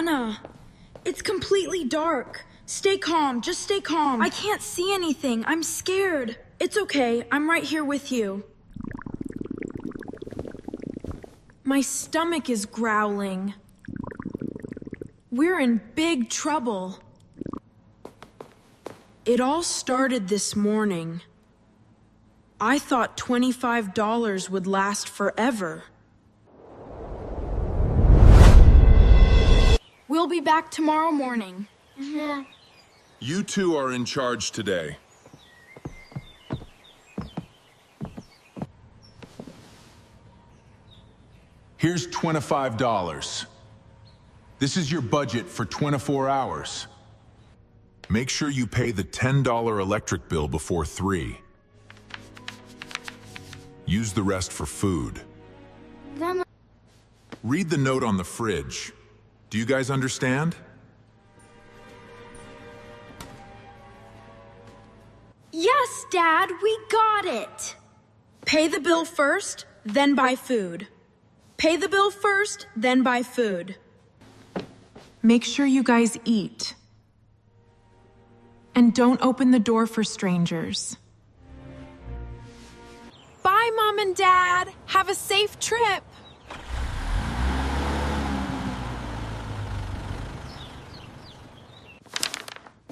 Anna, it's completely dark. Stay calm, just stay calm. I can't see anything, I'm scared. It's okay, I'm right here with you. My stomach is growling. We're in big trouble. It all started this morning. I thought $25 would last forever. We'll be back tomorrow morning. You two are in charge today. Here's $25. This is your budget for 24 hours. Make sure you pay the $10 electric bill before 3. Use the rest for food. Read the note on the fridge. Do you guys understand? Yes, Dad, we got it. Pay the bill first, then buy food. Pay the bill first, then buy food. Make sure you guys eat. And don't open the door for strangers. Bye, Mom and Dad. Have a safe trip.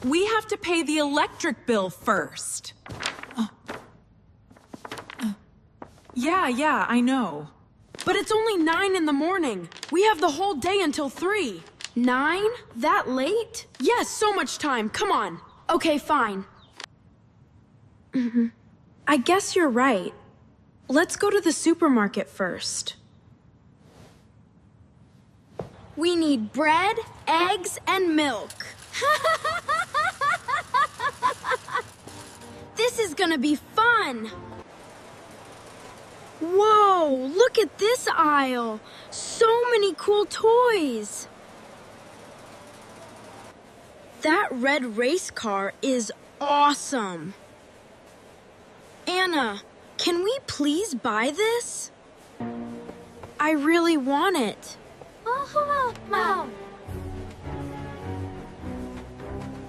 We have to pay the electric bill first. Yeah, I know. But it's only 9 in the morning. We have the whole day until 3. 9? That late? Yes, so much time. Come on. Okay, fine. I guess you're right. Let's go to the supermarket first. We need bread, eggs, and milk. This is gonna be fun. Whoa, look at this aisle. So many cool toys. That red race car is awesome. Anna, can we please buy this? I really want it.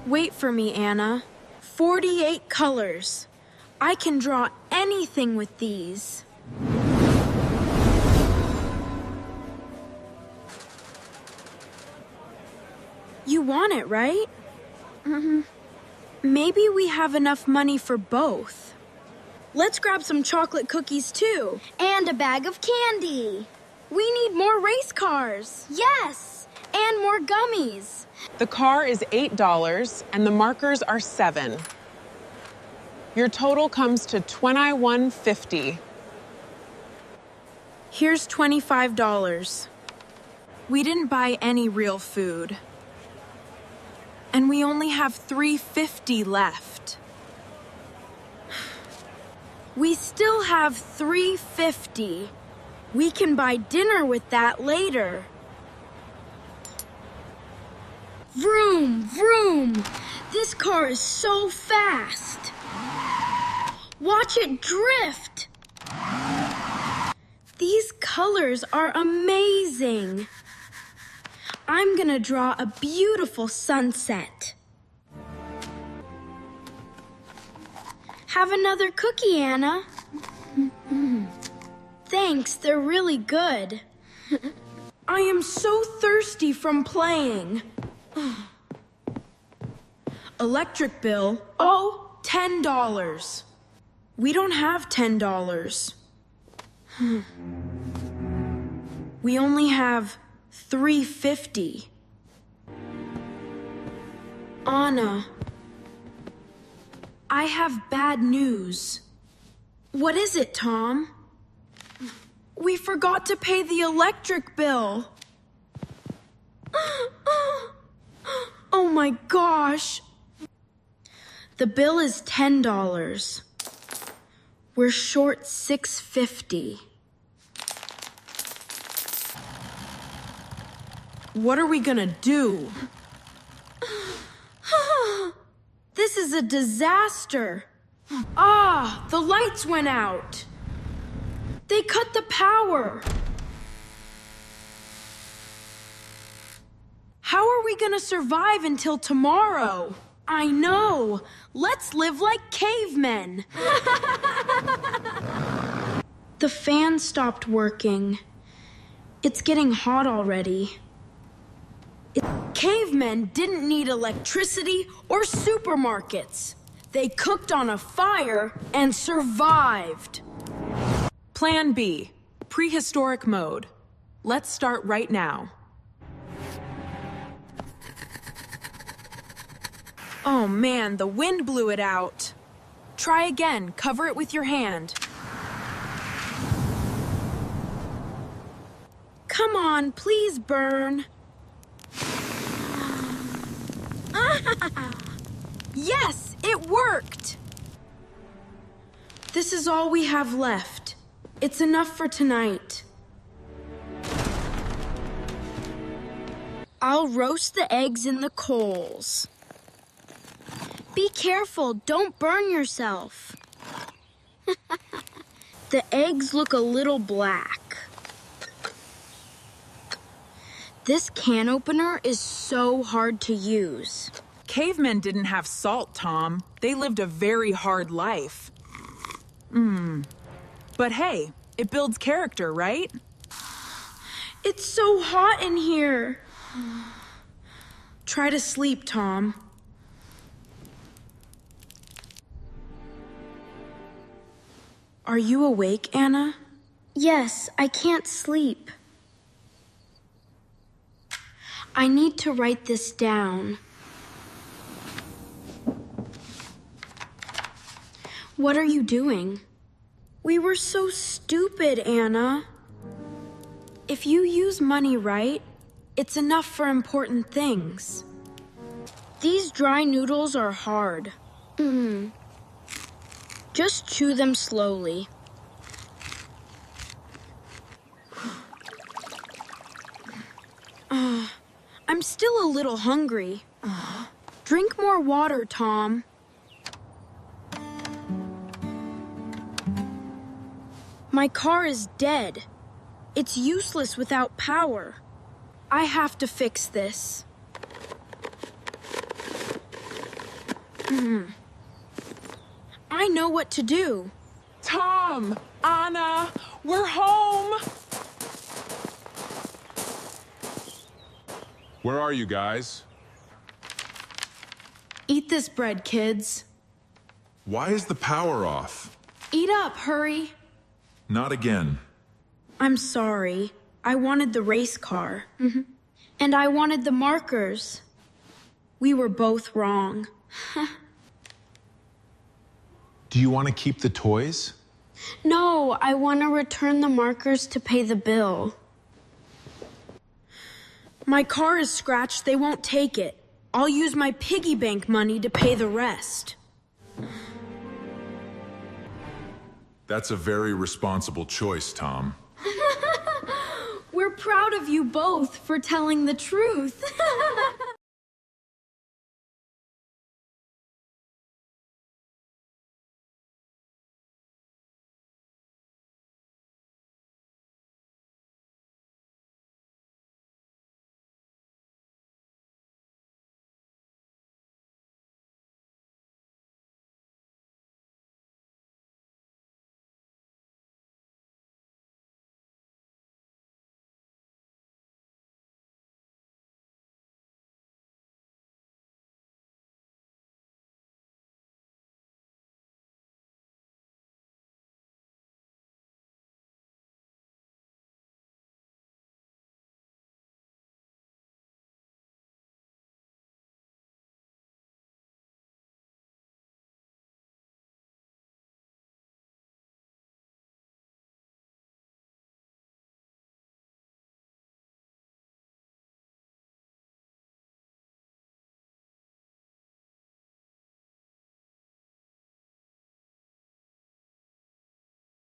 Wait for me, Anna. 48 colors. I can draw anything with these. You want it, right? Maybe we have enough money for both. Let's grab some chocolate cookies too. And a bag of candy. We need more race cars. Yes, and more gummies. The car is $8 and the markers are $7. Your total comes to $21.50. Here's $25. We didn't buy any real food. And we only have $3.50 left. We still have $3.50. We can buy dinner with that later. Vroom, vroom! This car is so fast! Watch it drift! These colors are amazing! I'm gonna draw a beautiful sunset. Have another cookie, Anna. Thanks, they're really good. I am so thirsty from playing. Electric bill, $10. We don't have $10. We only have $3.50. Anna, I have bad news. What is it, Tom? We forgot to pay the electric bill. Oh my gosh. The bill is $10. We're short $6.50. What are we gonna do? This is a disaster. The lights went out. They cut the power. How we gonna survive until tomorrow? I know. Let's live like cavemen. The fan stopped working. It's getting hot already. Cavemen didn't need electricity or supermarkets. They cooked on a fire and survived. Plan B, prehistoric mode. Let's start right now. Oh man, the wind blew it out. Try again, cover it with your hand. Come on, please burn. Yes, it worked. This is all we have left. It's enough for tonight. I'll roast the eggs in the coals. Be careful, don't burn yourself. The eggs look a little black. This can opener is so hard to use. Cavemen didn't have salt, Tom. They lived a very hard life. But hey, it builds character, right? It's so hot in here. Try to sleep, Tom. Are you awake, Anna? Yes, I can't sleep. I need to write this down. What are you doing? We were so stupid, Anna. If you use money right, it's enough for important things. These dry noodles are hard. Just chew them slowly. I'm still a little hungry. Drink more water, Tom. My car is dead. It's useless without power. I have to fix this. I know what to do. Tom, Anna, we're home. Where are you guys? Eat this bread, kids. Why is the power off? Eat up, hurry. Not again. I'm sorry. I wanted the race car. And I wanted the markers. We were both wrong. Do you want to keep the toys? No, I want to return the markers to pay the bill. My car is scratched. They won't take it. I'll use my piggy bank money to pay the rest. That's a very responsible choice, Tom. We're proud of you both for telling the truth.